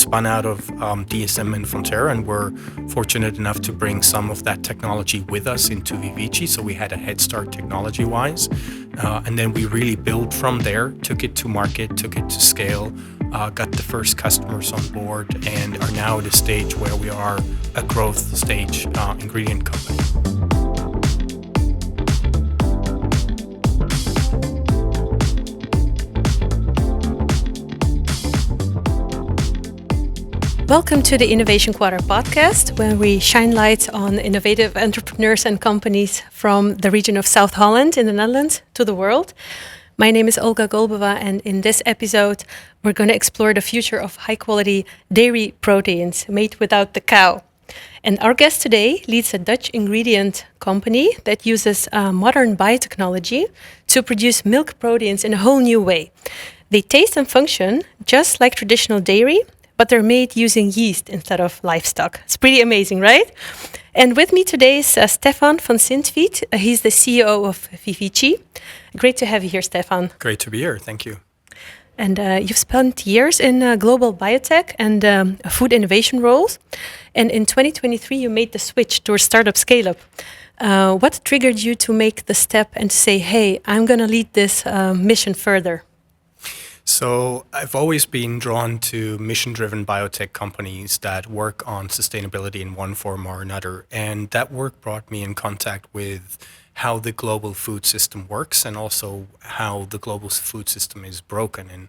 spun out of DSM and Fonterra, and were fortunate enough to bring some of that technology with us into Vivici. So we had a head start technology-wise. And then we really built from there, took it to market, took it to scale, got the first customers on board, and are now at a stage where we are a growth stage ingredient company. Welcome to the Innovation Quarter podcast, where we shine light on innovative entrepreneurs and companies from the region of South Holland in the Netherlands to the world. My name is Olga Golbova, and in this episode, we're going to explore the future of high-quality dairy proteins made without the cow. And our guest today leads a Dutch ingredient company that uses modern biotechnology to produce milk proteins in a whole new way. They taste and function just like traditional dairy, but they're made using yeast instead of livestock. It's pretty amazing, right? And with me today is Stephan van Sintviet. He's the CEO of Vivici. Great to have you here, Stephan. Great to be here. Thank you. And you've spent years in global biotech and food innovation roles. And in 2023, you made the switch to a startup scale-up. What triggered you to make the step and to say, hey, I'm going to lead this mission further? So I've always been drawn to mission-driven biotech companies that work on sustainability in one form or another. And that work brought me in contact with how the global food system works and also how the global food system is broken. And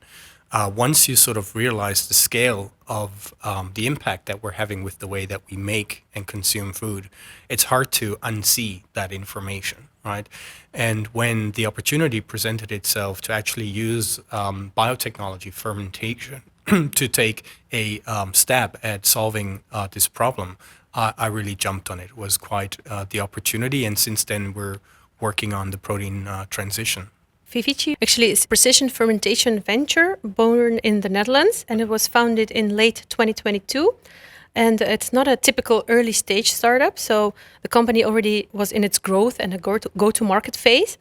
once you sort of realize the scale of the impact that we're having with the way that we make and consume food, it's hard to unsee that information, right? And when the opportunity presented itself to actually use biotechnology, fermentation, to take a stab at solving this problem, I really jumped on it. It was quite the opportunity, and since then we're working on the protein transition. Vivici actually is a precision fermentation venture born in the Netherlands, and it was founded in late 2022. And it's not a typical early stage startup. So the company already was in its growth and a go-to-market phase.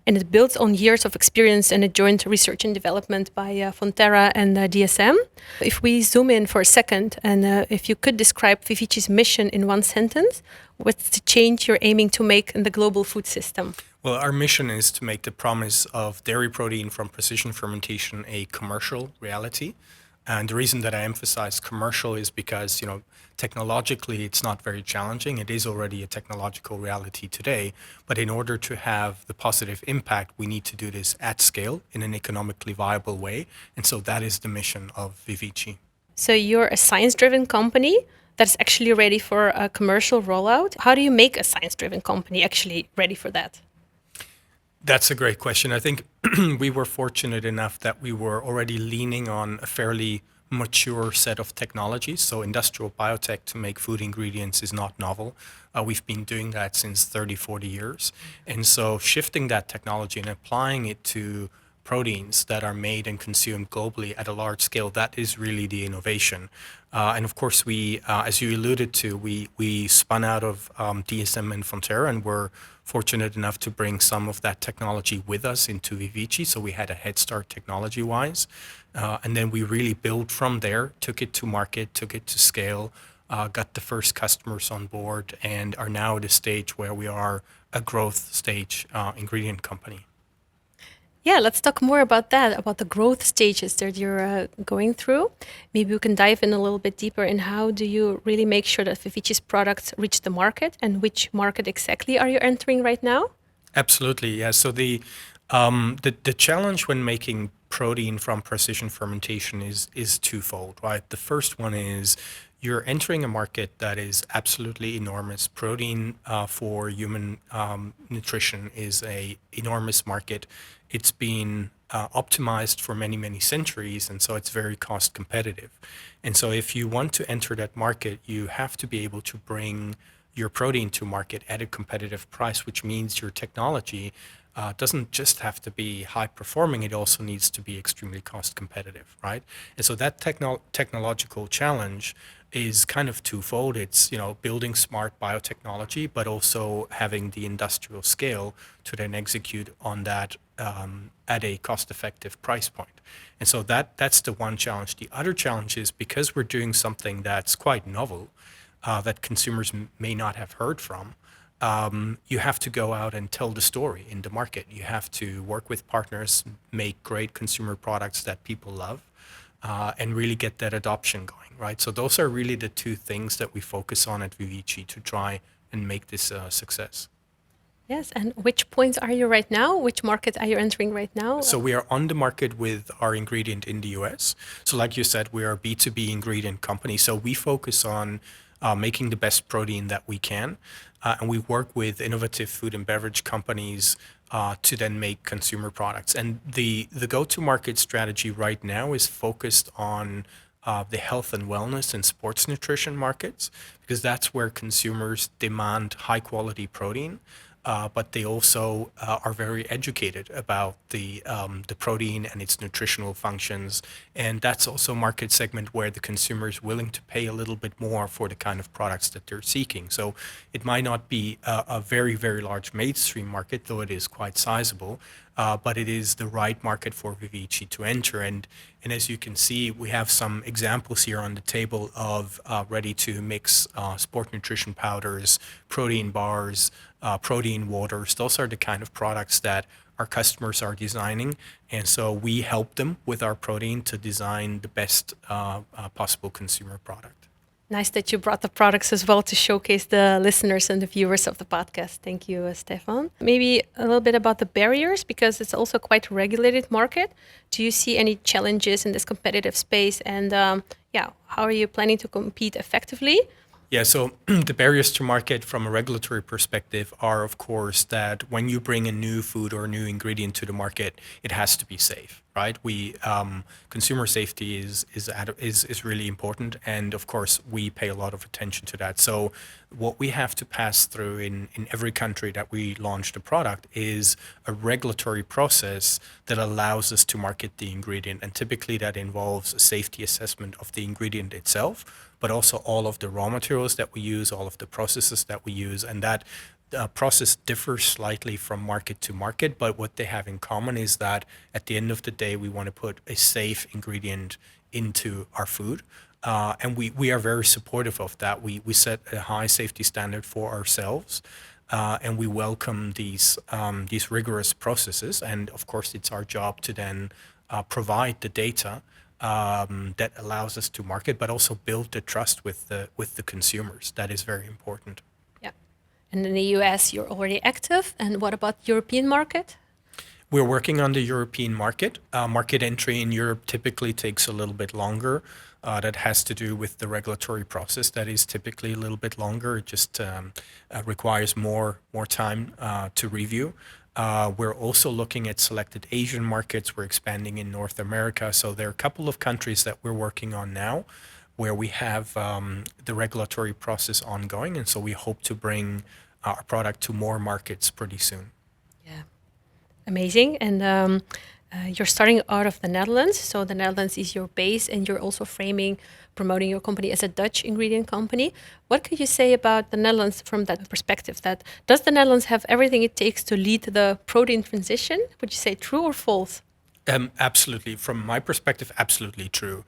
And it builds on years of experience and a joint research and development by Fonterra and DSM. If we zoom in for a second, and if you could describe Vivici's mission in one sentence, what's the change you're aiming to make in the global food system? Well, our mission is to make the promise of dairy protein from precision fermentation a commercial reality. And the reason that I emphasize commercial is because, technologically it's not very challenging. It is already a technological reality today. But in order to have the positive impact, we need to do this at scale in an economically viable way. And so that is the mission of Vivici. So you're a science-driven company that's actually ready for a commercial rollout. How do you make a science-driven company actually ready for that? That's a great question. I think we were fortunate enough that we were already leaning on a fairly mature set of technologies. So industrial biotech to make food ingredients is not novel. We've been doing that since 30, 40 years. And so shifting that technology and applying it to proteins that are made and consumed globally at a large scale, that is really the innovation. And of course, we, as you alluded to, we spun out of DSM and Fonterra, and were fortunate enough to bring some of that technology with us into Vivici. So we had a head start technology-wise. And then we really built from there, took it to market, took it to scale, got the first customers on board, and are now at a stage where we are a growth stage ingredient company. Yeah, let's talk more about that, about the growth stages that you're going through. Maybe we can dive in a little bit deeper in how do you really make sure that Vivici's products reach the market, and which market exactly are you entering right now? Absolutely, yeah. So the challenge when making protein from precision fermentation is twofold, right? The first one is you're entering a market that is absolutely enormous. Protein for human nutrition is a enormous market. It's been optimized for many, many centuries, and so it's very cost competitive. And so if you want to enter that market, you have to be able to bring your protein to market at a competitive price, which means your technology doesn't just have to be high performing, it also needs to be extremely cost competitive, right? And so that technological challenge is kind of twofold. It's, building smart biotechnology, but also having the industrial scale to then execute on that at a cost-effective price point. And so that's the one challenge. The other challenge is because we're doing something that's quite novel, that consumers may not have heard from, you have to go out and tell the story in the market. You have to work with partners, make great consumer products that people love, and really get that adoption going, right? So those are really the two things that we focus on at Vivici to try and make this a success. Yes, and which points are you right now? Which market are you entering right now? So we are on the market with our ingredient in the US. So like you said, we are a B2B ingredient company. So we focus on making the best protein that we can. And we work with innovative food and beverage companies to then make consumer products. And the go-to-market strategy right now is focused on the health and wellness and sports nutrition markets, because that's where consumers demand high-quality protein. But they also are very educated about the protein and its nutritional functions, and that's also a market segment where the consumer is willing to pay a little bit more for the kind of products that they're seeking. So it might not be a very, very large mainstream market, though it is quite sizable, but it is the right market for Vivici to enter. And as you can see, we have some examples here on the table of ready-to-mix sport nutrition powders, protein bars, protein waters. Those are the kind of products that our customers are designing. And so we help them with our protein to design the best possible consumer product. Nice that you brought the products as well to showcase the listeners and the viewers of the podcast. Thank you, Stephan. Maybe a little bit about the barriers, because it's also quite a regulated market. Do you see any challenges in this competitive space? And how are you planning to compete effectively? Yeah, so the barriers to market from a regulatory perspective are, of course, that when you bring a new food or a new ingredient to the market, it has to be safe, right? Consumer safety is really important, and of course, we pay a lot of attention to that. So what we have to pass through in every country that we launch the product is a regulatory process that allows us to market the ingredient, and typically that involves a safety assessment of the ingredient itself, but also all of the raw materials that we use, all of the processes that we use. And that process differs slightly from market to market, but what they have in common is that at the end of the day, we want to put a safe ingredient into our food. And we are very supportive of that. We set a high safety standard for ourselves, and we welcome these rigorous processes. And of course, it's our job to then provide the data that allows us to market, but also build the trust with the consumers. That is very important. Yeah. And in the US, you're already active. And what about European market? We're working on the European market. Market entry in Europe typically takes a little bit longer. That has to do with the regulatory process that is typically a little bit longer. It just requires more time to review. We're also looking at selected Asian markets. We're expanding in North America. So there are a couple of countries that we're working on now where we have the regulatory process ongoing. And so we hope to bring our product to more markets pretty soon. Yeah, amazing. And you're starting out of the Netherlands. So the Netherlands is your base, and you're also promoting your company as a Dutch ingredient company. What could you say about the Netherlands from that perspective? Does the Netherlands have everything it takes to lead the protein transition? Would you say true or false? Absolutely. From my perspective, absolutely true.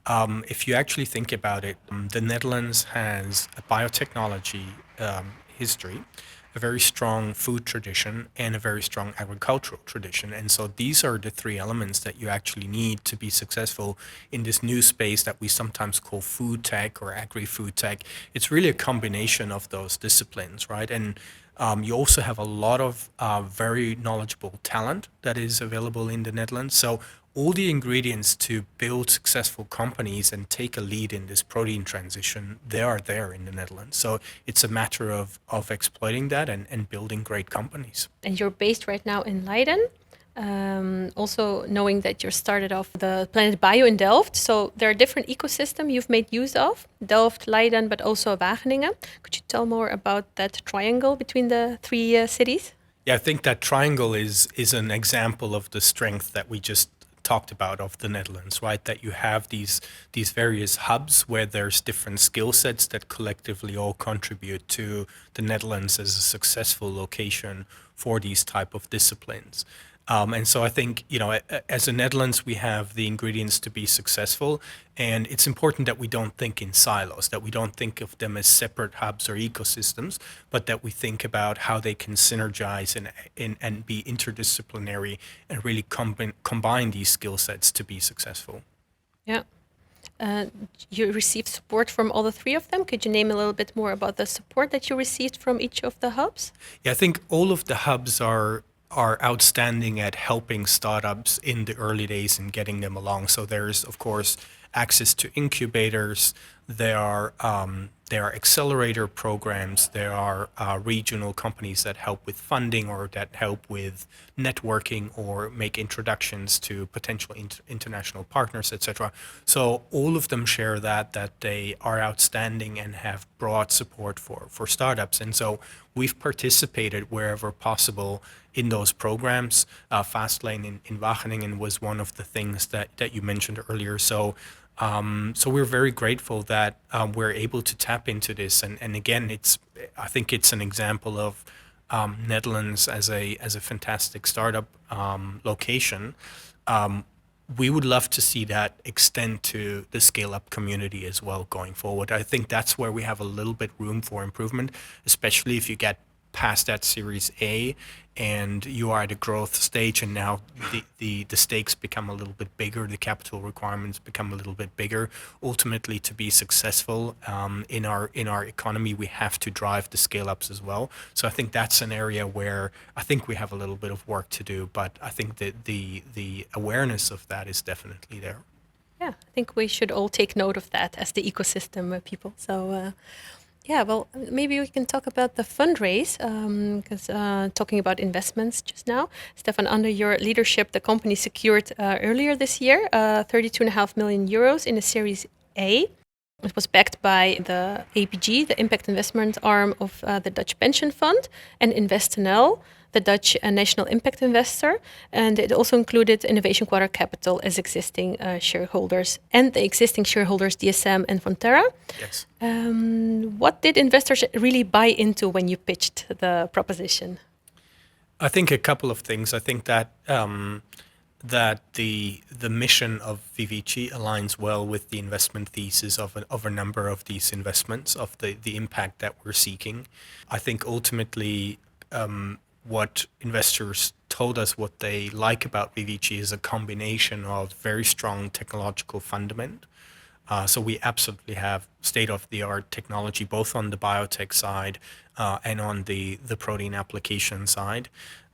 If you actually think about it, the Netherlands has a biotechnology history, a very strong food tradition, and a very strong agricultural tradition. And so these are the three elements that you actually need to be successful in this new space that we sometimes call food tech or agri-food tech. It's really a combination of those disciplines, right? And you also have a lot of very knowledgeable talent that is available in the Netherlands. So all the ingredients to build successful companies and take a lead in this protein transition, they are there in the Netherlands. So it's a matter of exploiting that and building great companies. And you're based right now in Leiden. Also knowing that you started off the Planet Bio in Delft. So there are different ecosystems you've made use of, Delft, Leiden, but also Wageningen. Could you tell more about that triangle between the three cities? Yeah, I think that triangle is an example of the strength that we just talked about of the Netherlands, right? That you have these various hubs where there's different skill sets that collectively all contribute to the Netherlands as a successful location for these type of disciplines. And so I think, as the Netherlands, we have the ingredients to be successful. And it's important that we don't think in silos, that we don't think of them as separate hubs or ecosystems, but that we think about how they can synergize and be interdisciplinary and really combine these skill sets to be successful. Yeah. Uh, you received support from all the three of them. Could you name a little bit more about the support that you received from each of the hubs? Yeah, I think all of the hubs are outstanding at helping startups in the early days and getting them along. So there's, of course, access to incubators. There are accelerator programs. There are regional companies that help with funding or that help with networking or make introductions to potential international partners, etc. So all of them share that they are outstanding and have broad support for startups. And so we've participated wherever possible in those programs. Fastlane in Wageningen was one of the things that you mentioned earlier. So we're very grateful that we're able to tap into this. And again, I think it's an example of Netherlands as a fantastic startup location. We would love to see that extend to the scale-up community as well going forward. I think that's where we have a little bit room for improvement, especially if you get past that Series A and you are at a growth stage, and now the stakes become a little bit bigger, the capital requirements become a little bit bigger. Ultimately, to be successful in our economy, we have to drive the scale-ups as well. So I think that's an area where I think we have a little bit of work to do, but I think that the awareness of that is definitely there. Yeah, I think we should all take note of that as the ecosystem people. So yeah, well, maybe we can talk about the fundraise, because talking about investments just now, Stephan, under your leadership, the company secured earlier this year 32.5 million euros in a Series A. It was backed by the APG, the impact investment arm of the Dutch pension fund, and InvestNL, the Dutch national impact investor. And it also included Innovation Quarter Capital as existing shareholders, and the existing shareholders DSM and Fonterra. Yes. What did investors really buy into when you pitched the proposition? I think a couple of things. I think that that the mission of Vivici aligns well with the investment thesis of a number of these investments, of the impact that we're seeking. I think ultimately what investors told us what they like about Vivici is a combination of very strong technological fundament. So we absolutely have state-of-the-art technology, both on the biotech side and on the protein application side.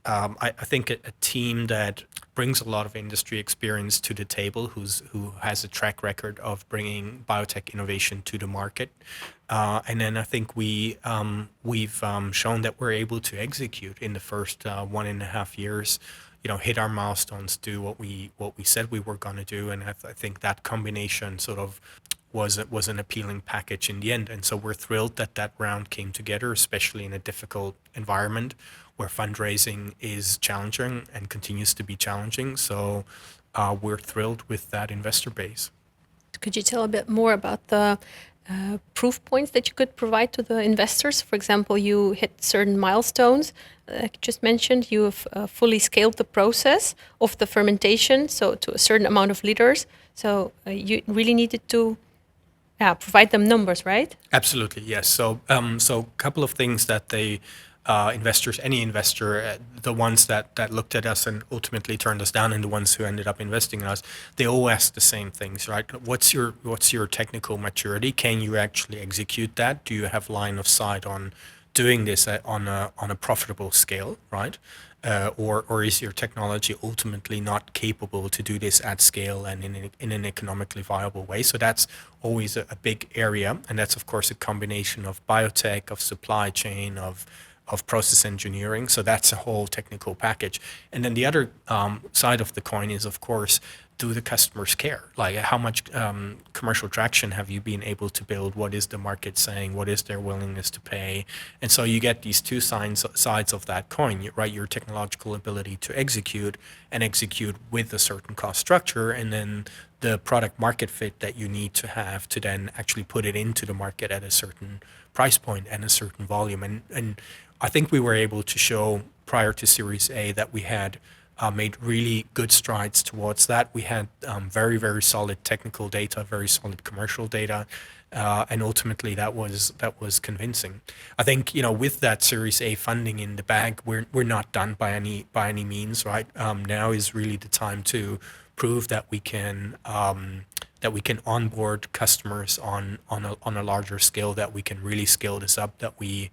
I think a team that brings a lot of industry experience to the table, who has a track record of bringing biotech innovation to the market. And then I think we've shown that we're able to execute in the first 1.5 years, hit our milestones, do what we said we were going to do. And I think that combination sort of was an appealing package in the end. And so we're thrilled that round came together, especially in a difficult environment where fundraising is challenging and continues to be challenging. So we're thrilled with that investor base. Could you tell a bit more about the proof points that you could provide to the investors? For example, you hit certain milestones. Like you just mentioned, you have fully scaled the process of the fermentation, so to a certain amount of liters. So you really needed to provide them numbers, right? Absolutely, yes. So a couple of things that any investor, the ones that looked at us and ultimately turned us down, and the ones who ended up investing in us, they all ask the same things, right? What's your technical maturity? Can you actually execute that? Do you have line of sight on doing this on a profitable scale, right? Or is your technology ultimately not capable to do this at scale and in an economically viable way? So that's always a big area, and that's of course a combination of biotech, of supply chain, of process engineering. So that's a whole technical package. And then the other side of the coin is, of course, do the customers care? Like how much commercial traction have you been able to build? What is the market saying? What is their willingness to pay? And so you get these two sides of that coin, right? Your technological ability to execute and execute with a certain cost structure, and then the product market fit that you need to have to then actually put it into the market at a certain price point and a certain volume. And I think we were able to show prior to Series A that we had made really good strides towards that. We had very, very solid technical data, very solid commercial data, and ultimately that was convincing. I think with that Series A funding in the bag, we're not done by any means, right? Now is really the time to prove that we can onboard customers on a larger scale, that we can really scale this up, that we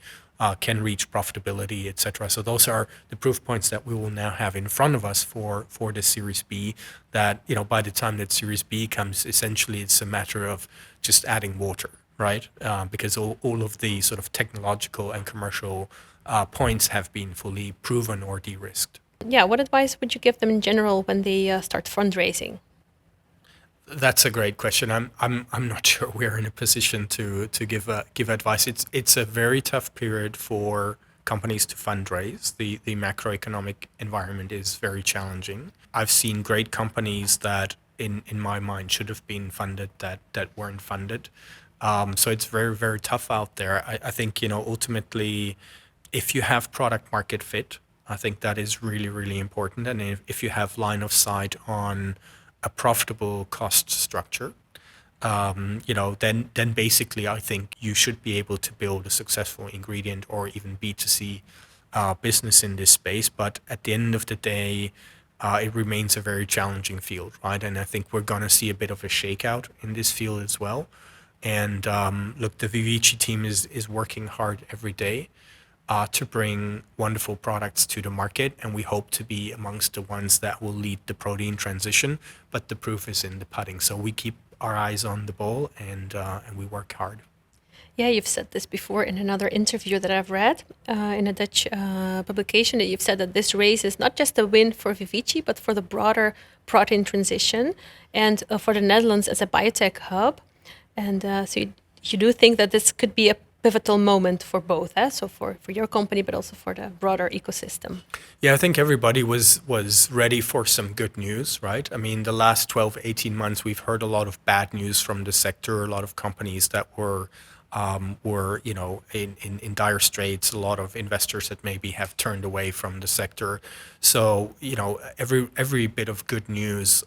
can reach profitability, etc. So those are the proof points that we will now have in front of us for the Series B. That by the time that Series B comes, essentially it's a matter of just adding water, right? Because all of the sort of technological and commercial points have been fully proven or de-risked. Yeah, what advice would you give them in general when they start fundraising? That's a great question. I'm not sure we're in a position to give advice. It's a very tough period for companies to fundraise. The macroeconomic environment is very challenging. I've seen great companies that in my mind should have been funded that weren't funded. So it's very, very tough out there. I think ultimately, if you have product market fit, I think that is really, really important. And if you have line of sight on a profitable cost structure, then basically I think you should be able to build a successful ingredient or even B2C business in this space. But at the end of the day, it remains a very challenging field, right? And I think we're going to see a bit of a shakeout in this field as well. And look, the Vivici team is working hard every day to bring wonderful products to the market, and we hope to be amongst the ones that will lead the protein transition. But the proof is in the pudding, so we keep our eyes on the ball and we work hard. Yeah, you've said this before in another interview that I've read in a Dutch publication, that you've said that this race is not just a win for Vivici, but for the broader protein transition and for the Netherlands as a biotech hub. And so you do think that this could be a pivotal moment for both, so for your company, but also for the broader ecosystem. Yeah, I think everybody was ready for some good news, right? I mean, the last 12, 18 months, we've heard a lot of bad news from the sector, a lot of companies that were in dire straits, a lot of investors that maybe have turned away from the sector. So, every bit of good news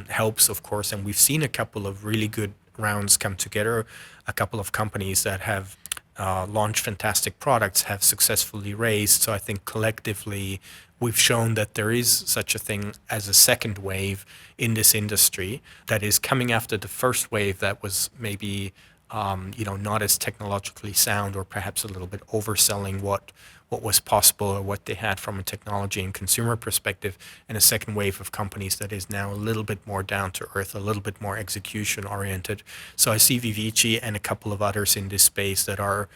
helps, of course, and we've seen a couple of really good rounds come together. A couple of companies that have launched fantastic products have successfully raised. So I think collectively we've shown that there is such a thing as a second wave in this industry that is coming after the first wave that was maybe not as technologically sound, or perhaps a little bit overselling what was possible or what they had from a technology and consumer perspective, and a second wave of companies that is now a little bit more down to earth, a little bit more execution oriented. So I see Vivici and a couple of others in this space that are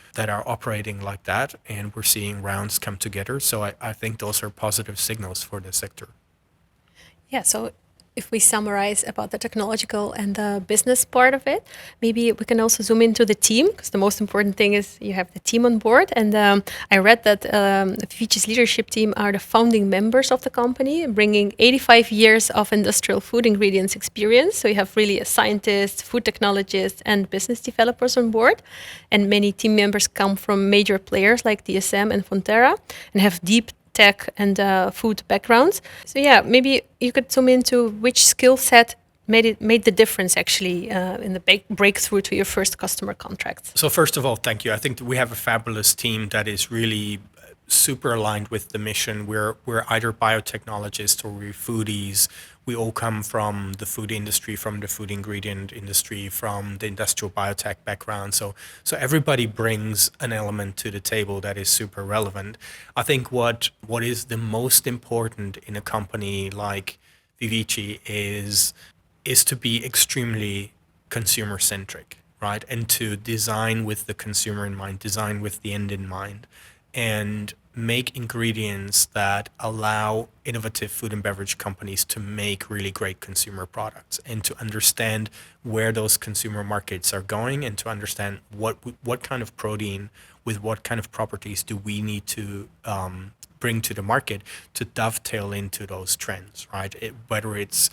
operating like that, and we're seeing rounds come together. So I think those are positive signals for the sector. Yeah, so if we summarize about the technological and the business part of it, maybe we can also zoom into the team, because the most important thing is you have the team on board. And I read that Vivici's leadership team are the founding members of the company, bringing 85 years of industrial food ingredients experience. So you have really a scientist, food technologist, and business developers on board. And many team members come from major players like DSM and Fonterra and have deep tech and food backgrounds. So yeah, maybe you could zoom into which skill set made the difference actually in the breakthrough to your first customer contracts. So first of all, thank you. I think we have a fabulous team that is really super aligned with the mission. We're either biotechnologists or we're foodies. We all come from the food industry, from the food ingredient industry, from the industrial biotech background. So everybody brings an element to the table that is super relevant. I think what is the most important in a company like Vivici is to be extremely consumer centric, right? And to design with the consumer in mind, design with the end in mind, and make ingredients that allow innovative food and beverage companies to make really great consumer products, and to understand where those consumer markets are going, and to understand what kind of protein with what kind of properties do we need to bring to the market to dovetail into those trends, right? Whether it's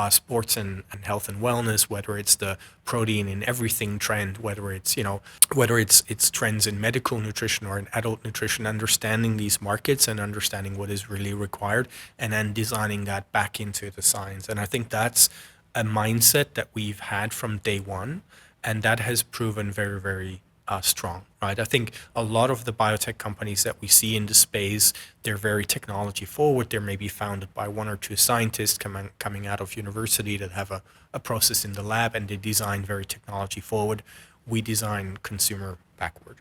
sports and health and wellness, whether it's the protein in everything trend, whether it's it's trends in medical nutrition or in adult nutrition, understanding these markets and understanding what is really required, and then designing that back into the science. And I think that's a mindset that we've had from day one, and that has proven very, very strong, right? I think a lot of the biotech companies that we see in the space, they're very technology forward. They're maybe founded by one or two scientists coming out of university that have a process in the lab, and they design very technology forward. We design consumer backward.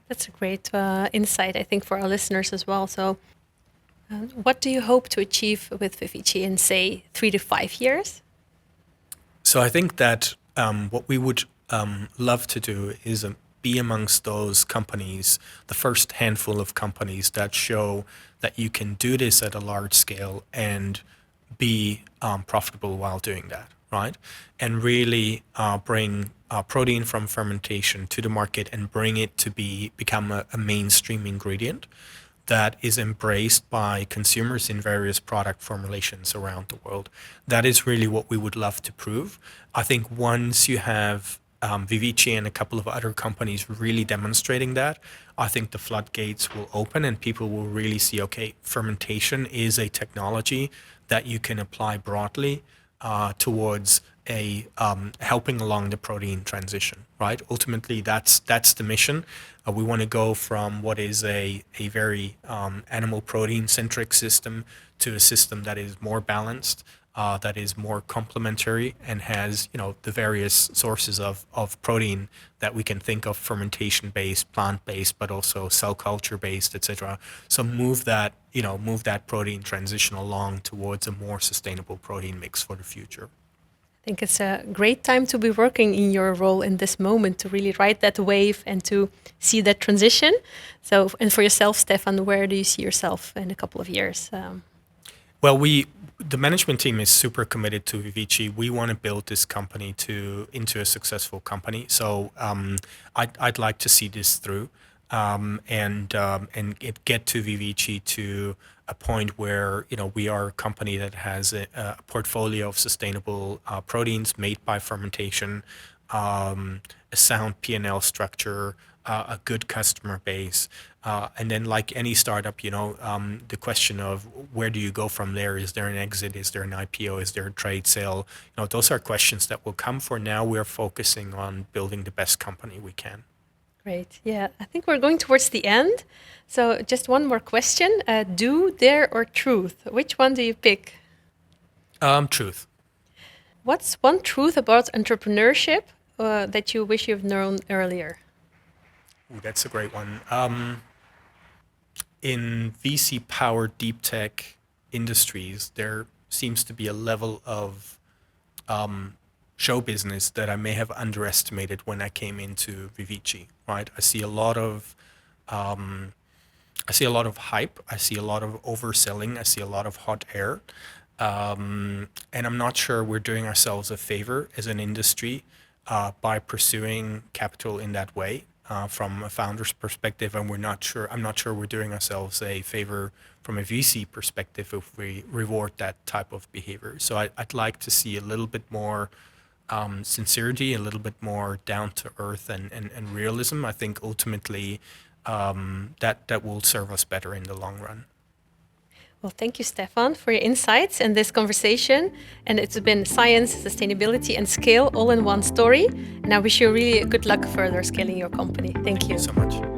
That's a great insight, I think, for our listeners as well. So what do you hope to achieve with Vivici in, say, 3 to 5 years? So I think that what we would love to do is be amongst those companies, the first handful of companies that show that you can do this at a large scale and be profitable while doing that, right? And really bring protein from fermentation to the market and bring it to become a mainstream ingredient that is embraced by consumers in various product formulations around the world. That is really what we would love to prove. I think once you have Vivici and a couple of other companies really demonstrating that, I think the floodgates will open and people will really see, okay, fermentation is a technology that you can apply broadly towards helping along the protein transition, right? Ultimately, that's the mission. We want to go from what is a very animal protein centric system to a system that is more balanced, that is more complementary, and has the various sources of protein that we can think of: fermentation based, plant based, but also cell culture based, etc. So move that protein transition along towards a more sustainable protein mix for the future. I think it's a great time to be working in your role in this moment, to really ride that wave and to see that transition. So, and for yourself, Stephan, where do you see yourself in a couple of years? Well, the management team is super committed to Vivici. We want to build this company into a successful company. So I'd like to see this through and get to Vivici to a point where we are a company that has a portfolio of sustainable proteins made by fermentation, a sound P&L structure, a good customer base, and then, like any startup, the question of where do you go from there? Is there an exit? Is there an IPO? Is there a trade sale? Those are questions that will come. For now, we're focusing on building the best company we can. Great. Yeah, I think we're going towards the end. So just one more question. Do, dare, or truth? Which one do you pick? Truth. What's one truth about entrepreneurship that you wish you've known earlier? Ooh, that's a great one. In VC-powered deep tech industries, there seems to be a level of show business that I may have underestimated when I came into Vivici. Right, I see a lot of hype. I see a lot of overselling. I see a lot of hot air, and I'm not sure we're doing ourselves a favor as an industry by pursuing capital in that way. From a founder's perspective, and I'm not sure we're doing ourselves a favor from a VC perspective if we reward that type of behavior. So I'd like to see a little bit more sincerity, a little bit more down to earth and realism. I think ultimately that will serve us better in the long run. Well, thank you, Stephan, for your insights and this conversation. And it's been science, sustainability, and scale all in one story. And I wish you really good luck further scaling your company. Thank you so much.